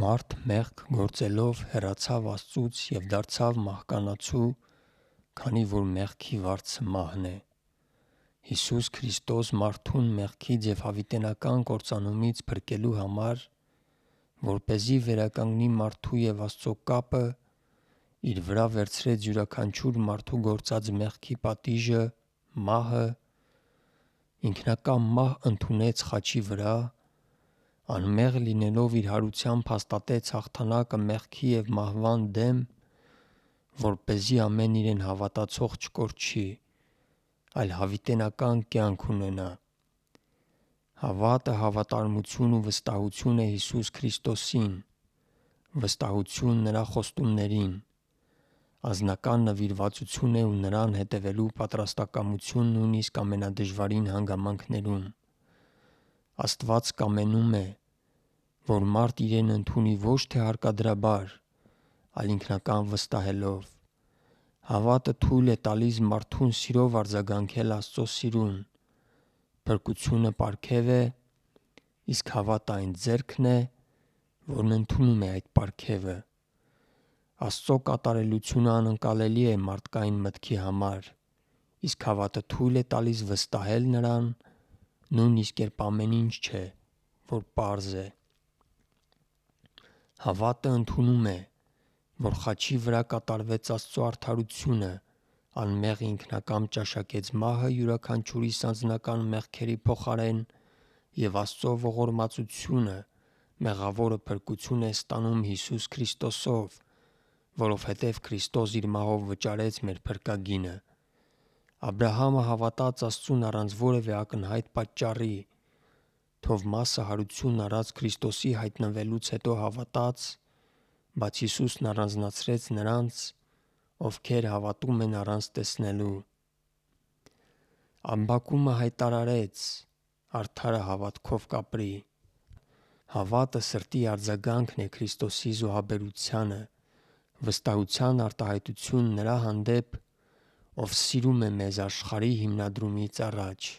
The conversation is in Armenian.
Մարդ մեղք գործելով հեռացավ Աստծուց և դարձավ մահկանացու, քանի որ մեղքի վարձը մահն է։ Հիսուս Քրիստոս մարդուն մեղքից և հավիտենական կործանումից փրկելու համար, որպեսզի վերականգնի մարդու և Աստծո կապը, իր վրա վերցրեց յուրաքանչյուր մարդու գործած մեղքի պատիժը, մահը, ինքնական մահ ընդունեց խաչի վրա, անմեղ լինելով իր հարությամբ հաստատեց հաղթանակը մեղքի և մահվան դեմ, որպեսզի ամեն իրեն հավատացող չկորչի, այլ հավիտենական կյանք ունենա։ Հավատը հավատարմություն ու վստահություն է Հիսուս Քրիստոսին, վստահություն նրա խոստումներին, անձնական նվիրվածություն է ու նրան հետևելու պատրաստակամություն նույնիսկ ամենադժվարին հանգամանքներում։ Աստված կամենում է, որ մարդ իրեն ընդունի ոչ թե հարկադրաբար, այլ ինքնական վստահելով։ Հավատը թույլ է տալիս մարդուն սիրով արձագանքել Աստծո սիրուն։ Փրկությունը պարգև է, իսկ հավատը այն ձեռքն է, որն ընդունում է այդ պարգևը։ Աստծո կատարելությունը անկալելի է մարդկային մտքի համար, իսկ հավատը թույլ է տալիս վստահել Նրան, նույնիսկ երբ ամեն ինչ չէ, որ պարզ է։ Հավատը ընդունում է, որ խաչի վրա կատարվեց Աստծո արդարությունը, անմեղ ինքնակամ ճաշակեց մահը յուրաքանչյուրիս անձնական մեղքերի փոխարեն և Աստծո ողորմածությունը, մեղավորը փրկություն է ստանում Հիսուս Քրիստոսով, որովհետև Քրիստոս իր մահով վճարեց մեր փրկագինը։ Աբրահամը հավատաց Աստծուն առանց որևէ ակնհայտ պատճառի, Թովմասը հարություն առած Քրիստոսի հայտնվելուց հետո հավատաց, բայց Հիսուսն առանձնացրեց նրանց, ովքեր հավատում են առանց տեսնելու։ Ամբակումը հայտարարեց. «Արդարը հավատքով կապրի»։ Հավատը սրտի արձագանքն է Քրիստոսի զոհաբերությանը, վստահության արտահայտություն նրա հանդեպ, ով սիրում է մեզ աշխարհի հիմնադրումից առաջ։